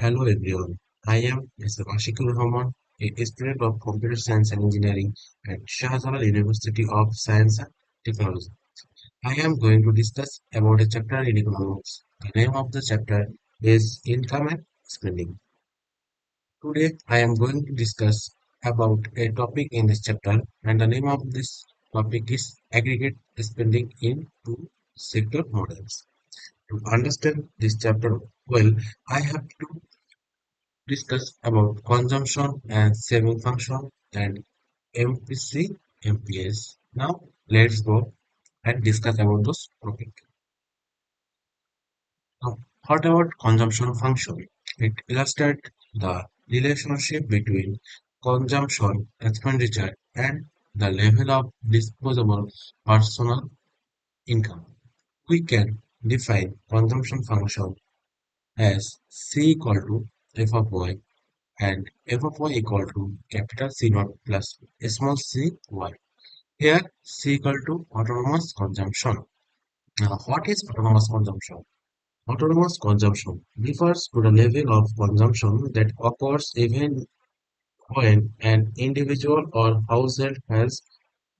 Hello everyone. I am Mr. Ashikul Rahman, a student of Computer Science and Engineering at Shahjalan University of Science and Technology. I am going to discuss about a chapter in economics. The name of the chapter is Income and Spending. Today I am going to discuss about a topic in this chapter, and the name of this topic is Aggregate Spending in Two Sector Models. To understand this chapter well, I have to discuss about consumption and saving function and MPC, MPS. Now let's go and discuss about those topic. Now, what about consumption function? It illustrates the relationship between consumption, expenditure, and the level of disposable personal income. We can define consumption function as C equal to f of y and f of y equal to capital C naught plus small c y. Here C equal to autonomous consumption. Now, what is autonomous consumption? Autonomous consumption refers to the level of consumption that occurs even when an individual or household has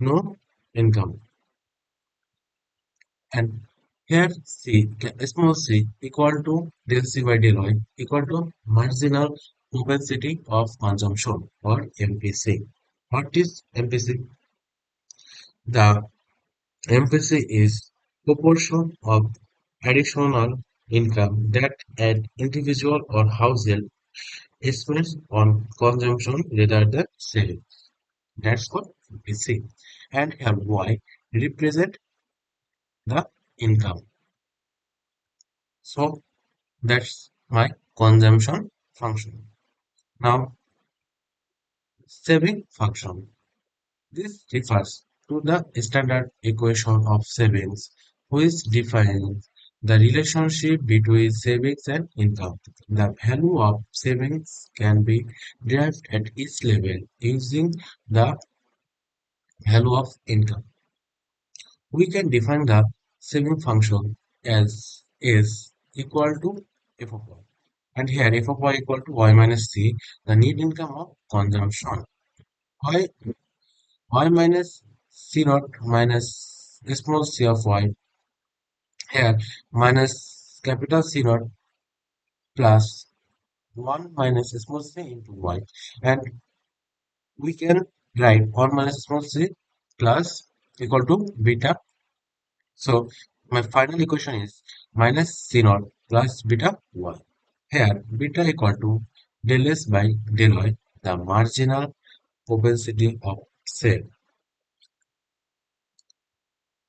no income. And here C, small c equal to del C by del Y equal to marginal propensity of consumption or MPC. What is MPC? The MPC is proportion of additional income that an individual or household spends on consumption rather than saving. That's what MPC. And here Y represent the income. So that's my consumption function. Now saving function. This refers to the standard equation of savings, which defines the relationship between savings and income. The value of savings can be derived at each level using the value of income. We can define the saving function as is equal to f of y. And here f of y equal to y minus c, the net income of consumption. Y y minus c naught minus small c of y here minus capital C naught plus 1 minus small c into y, and we can write 1 minus small c plus equal to beta. So my final equation is minus c naught plus beta y. Here beta equal to del s by del y, the marginal propensity of sale.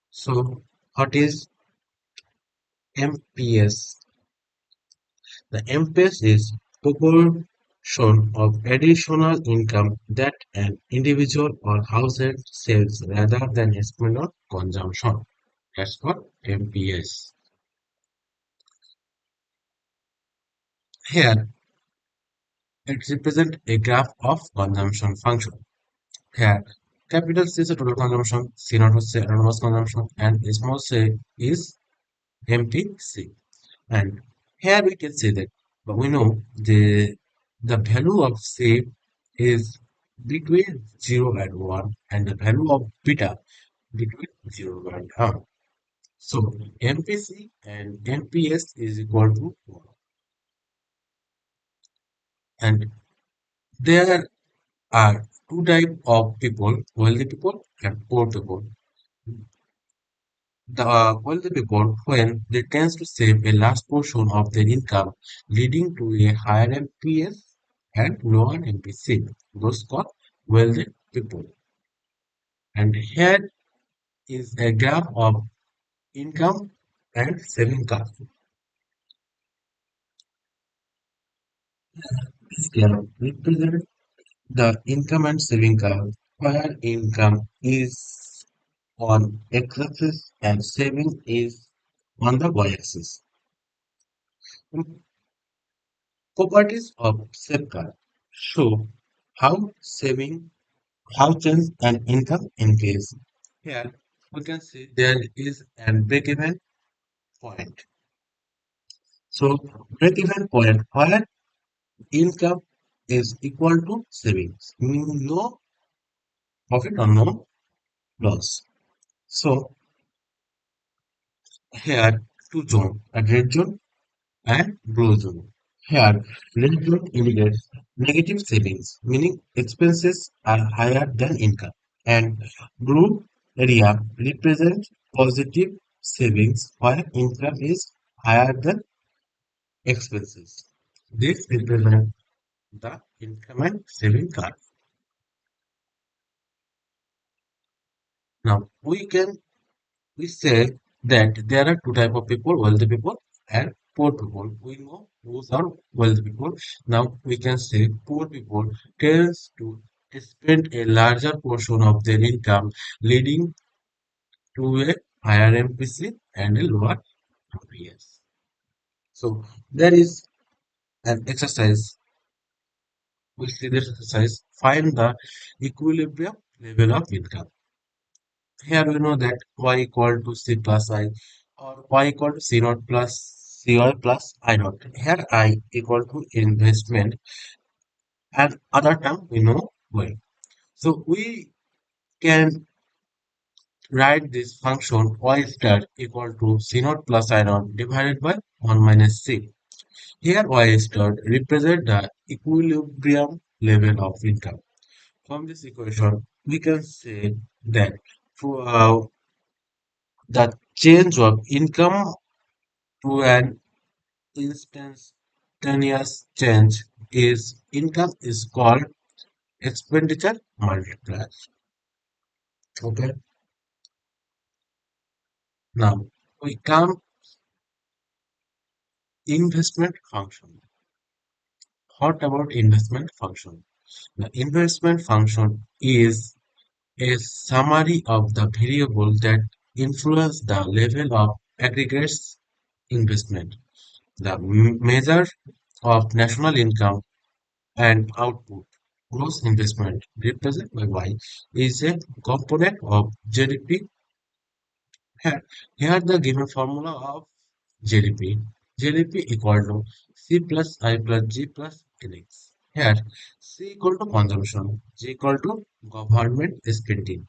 So what is MPS? The MPS is proportion of additional income that an individual or household saves rather than spend on consumption. That's what MPS. Here, it represents a graph of consumption function. Here, capital C is the total consumption, C naught is the anonymous consumption, and small c is MPC. And here we can say that, but we know the value of C is between 0 and 1, and the value of beta between 0 and 1. So MPC and MPS is equal to 1. And there are two types of people, wealthy people and poor people. The wealthy people, when they tend to save a large portion of their income, leading to a higher MPS and lower MPC. Those called wealthy people. And here is a graph of income and saving curve. This graph represents the income and saving curve, where income is on x-axis and saving is on the y-axis. Properties of safeguard show how saving, how change and income increase. Here we can see there is an break-even point. So break-even point where income is equal to savings, meaning no profit or no loss. So here two zone, a red zone and blue zone. Here, red zone indicates negative savings, meaning expenses are higher than income, and blue area represents positive savings while income is higher than expenses. This represents the income and saving curve. Now we say that there are two type of people, wealthy people and poor people. We know those are wealthy people. Now we can say poor people tends to spend a larger portion of their income, leading to a higher MPC and a lower RPS. So there is an exercise. We see this exercise. Find the equilibrium level of income. Here we know that y equal to c plus I or y equal to c naught plus cy plus I naught. Here I equal to investment and other term we know well. So we can write this function y star equal to c naught plus I naught divided by 1 minus c. Here y star represent the equilibrium level of income. From this equation, we can say that throughout the change of income to an instantaneous change is income is called expenditure multiplier. Okay, now we come investment function. What about investment function? The investment function is a summary of the variable that influence the level of aggregates investment. The measure of national income and output. Gross investment, represented by Y, is a component of GDP. Here the given formula of GDP. GDP equal to C plus I plus G plus NX. Here C equal to consumption, G equal to government spending,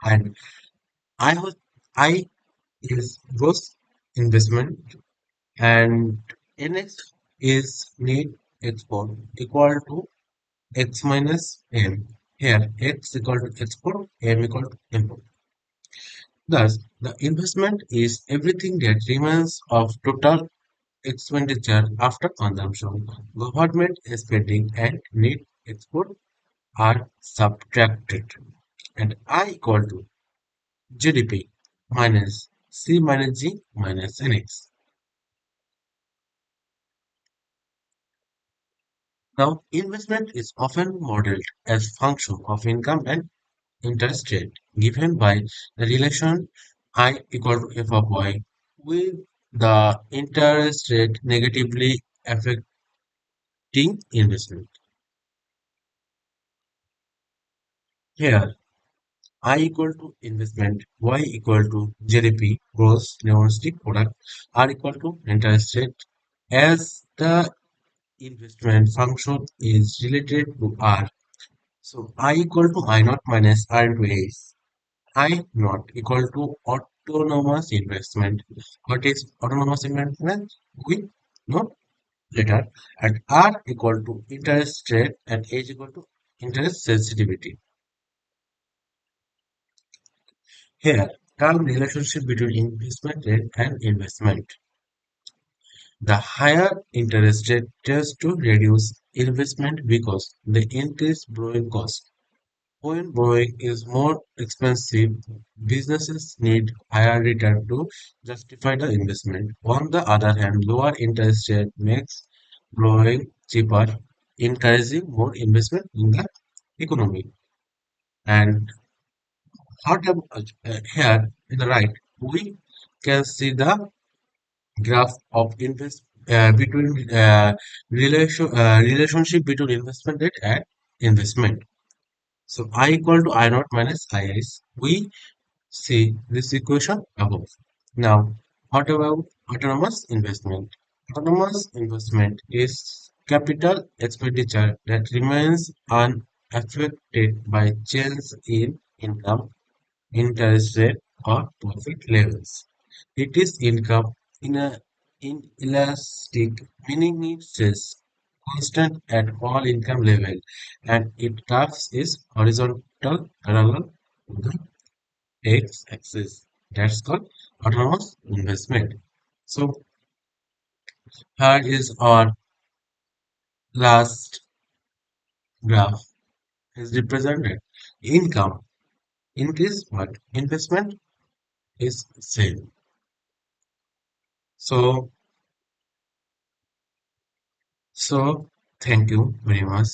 and I was I is gross investment, and NX is net export equal to x minus m. Here, x equal to export, m equal to import. Thus, the investment is everything that remains of total expenditure after consumption. Government spending and net export are subtracted. And I equal to GDP minus C minus G minus NX. Now, investment is often modeled as function of income and interest rate given by the relation I equal to f of y with the interest rate negatively affecting investment. Here, I equal to investment, y equal to GDP, gross domestic product, r equal to interest rate. As the investment function is related to r, so I equal to I naught minus r into a. I not equal to autonomous investment. What is autonomous investment? We know later. And R equal to interest rate and H equal to interest sensitivity. Here, term relationship between investment rate and investment. The higher interest rate tends to reduce investment because they increase borrowing cost. When borrowing is more expensive, businesses need higher return to justify the investment. On the other hand, lower interest rate makes borrowing cheaper, encouraging more investment in the economy. And here in the right, we can see the graph of invest between relationship between investment rate and investment. So I equal to I naught minus IS. We see this equation above. Now, what about autonomous investment? Autonomous investment is Capital expenditure that remains unaffected by change in income, interest rate, or profit levels. It is income in a inelastic, meaning it is constant at all income level, and it curves is horizontal parallel to the x-axis. That's called autonomous investment. So here is our last graph is represented. Income increase, but investment is same. So, so thank you very much.